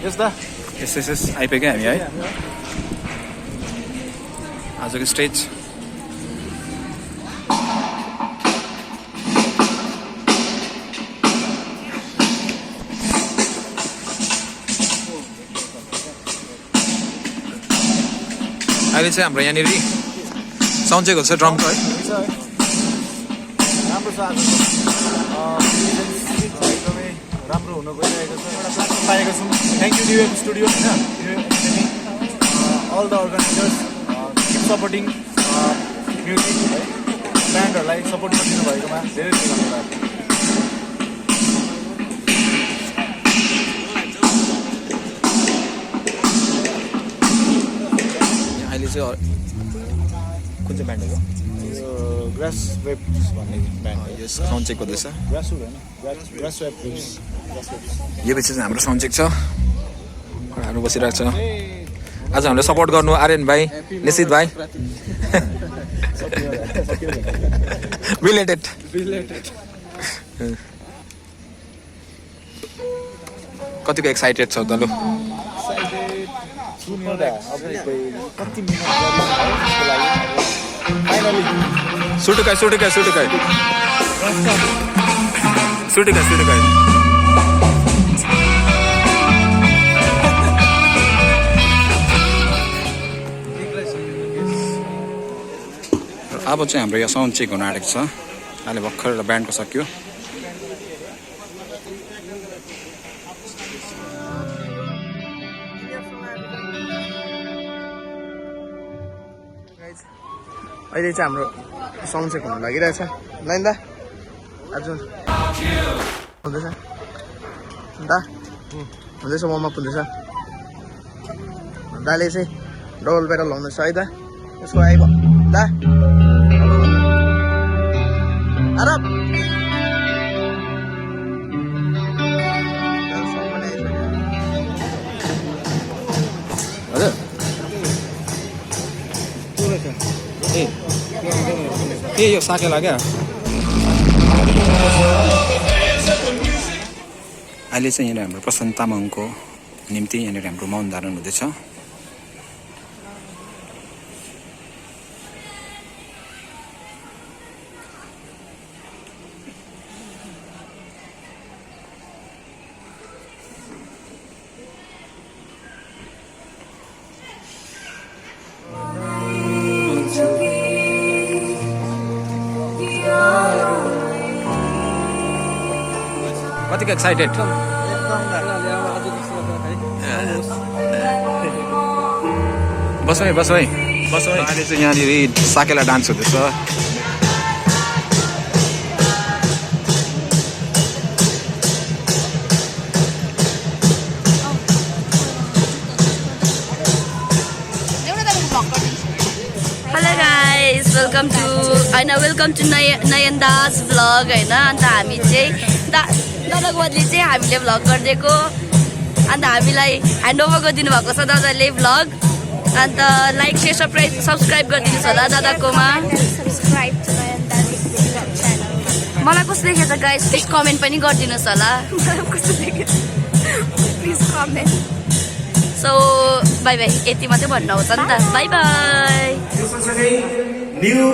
यस दा एसएसएस आइपुग्यो हामी है आजको स्टेज अहिले चाहिँ हाम्रो यहाँनिर साउन्ड चेक हुन्छ ड्रमको है राम्रो छ आज एकदमै राम्रो हुन गइरहेको छ एउटा प्लेटफर्म पाएको छौँ थ्याङ्क यू न्यु स्टुडियो होइन all the organisers keep supporting music है ब्यान्डहरूलाई सपोर्ट गरिदिनु भएकोमा धेरै धेरै धन्यवाद अहिले चाहिँ कुन चाहिँ ब्यान्ड हो ग्रास वेब्स भन्ने ब्यान्ड हो यस साउन्ड चेक गर्दैछ ग्रास वेब होइन ग्रास वेब्स यो पछि चाहिँ हाम्रो साउन्ड चेक छ हाम्रो बसिरहेको छ आज हामीले सपोर्ट गर्नु आर्यन भाइ निश्चित भाइ रिलेटेड कतिको एक्साइटेड छ त लु सुटुकाई अब चाहिँ हाम्रो यो साउन्ड चेक हुन आँटेको छ अहिले भर्खर ब्यान्डको सक्यो अहिले चाहिँ हाम्रो साउन्ड चेक हुन लागिरहेछ लाइन दा आज हुँदैछ दा हुँदैछ वार्मअप हुँदैछ दाले चाहिँ डबल बेरल लाउँदैछ है दा यसको आइब दा आराम हजुर ए यो साकेला क्या अहिले चाहिँ यहाँनिर हाम्रो प्रशान्त तामाङको निम्ति यहाँनिर हाम्रो मौन धारण हुँदैछ कतिको एक्साइटेड बस है अहिले चाहिँ यहाँनिर साकेला डान्स हुँदैछ welcome to Nayan Das vlog होइन अन्त हामी चाहिँ दादाको बदली चाहिँ हामीले भ्लग गरिदिएको अन्त हामीलाई ह्यान्डओभर गरिदिनु भएको छ दादाले भ्लग अन्त लाइक सेयर सब्सक्राइब गरिदिनुहोस् होला दादाकोमा मलाई कस्तो देखेछ गाइस प्लिज कमेन्ट पनि गरिदिनुहोस् होला please comment so by by यति मात्रै भन्नु आउँछ नि त by by New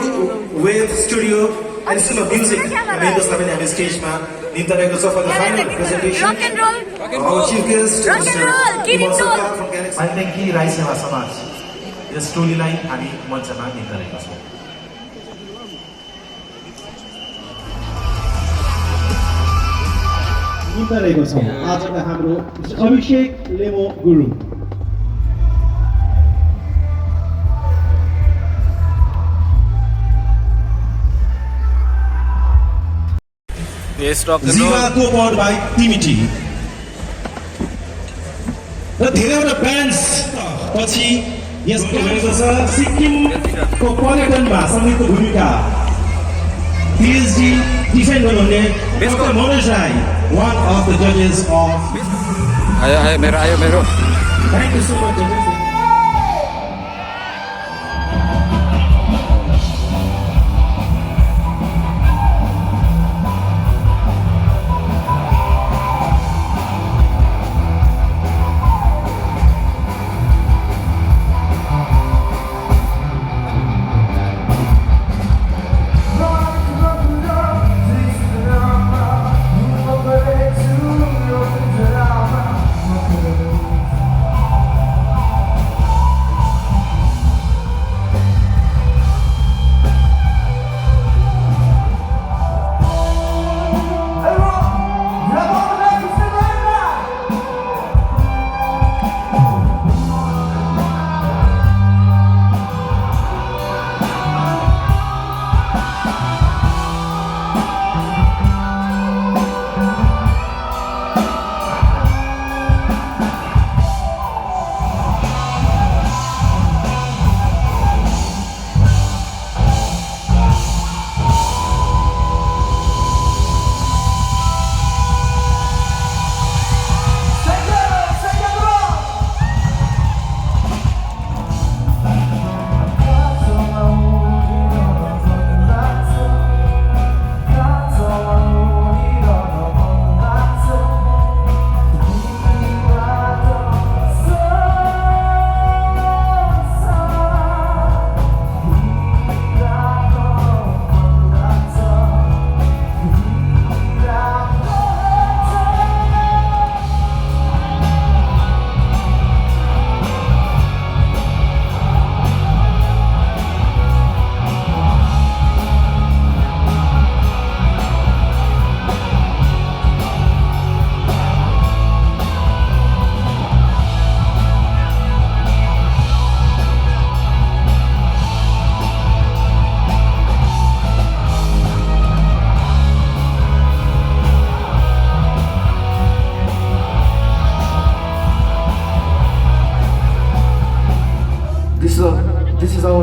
Wave Studio and School of Music made us have a stage man. Nintanego for the final presentation. Rock and roll. Our chief guest, rock and roll. from Galaxy. I thank you, Rai Seva Samaj. This storyline, हामी मञ्चमा निकालेका छौँ. निकालेको छौँ आजका हाम्रो अभिषेक लेमो गुरु. Yes, rock and roll. Ziva co-powered by TMT. र धेरैवटा ब्यान्ड्स पछि यसको रहेको छ सिक्किमको पर्यटनमा सङ्गीतको भूमिका पिएचडी डिफाइन गर्नुहुने doctor Manoj Rai one of the जजेस अफ आयो मेरो थ्याङ्क यू सो मच जजेस.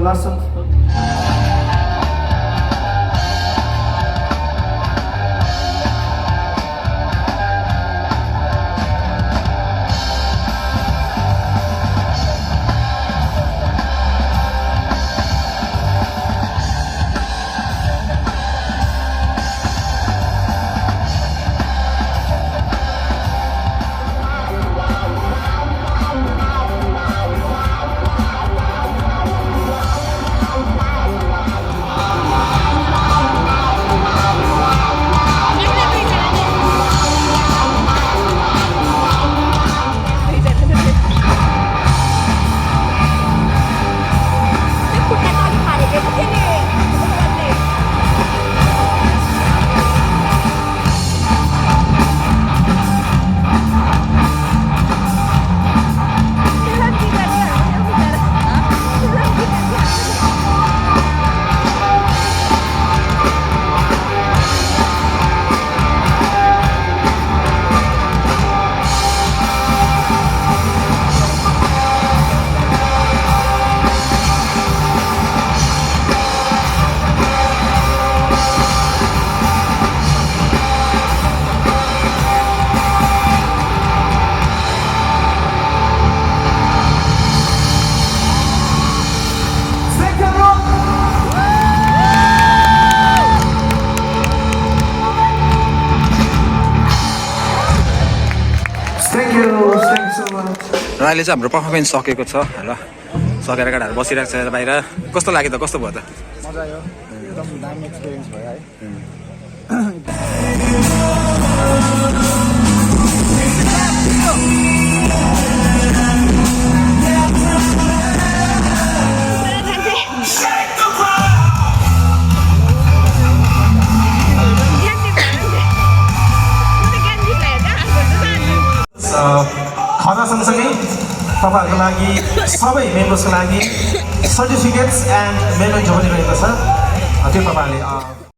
Last Thank you so much. र अहिले चाहिँ हाम्रो पर्फर्मेन्स सकेको छ ल सकेर केटाहरू बसिरहेको छ यता बाहिर कस्तो लाग्यो त कस्तो भयो त मजा आयो एकदम दामी एक्सपिरियन्स भयो है खाना सँगसँगै तपाईँहरूको लागि सबै मेम्बर्सको लागि सर्टिफिकेट्स एन्ड मेमेन्टो पनि रहेको छ त्यो तपाईँहरूले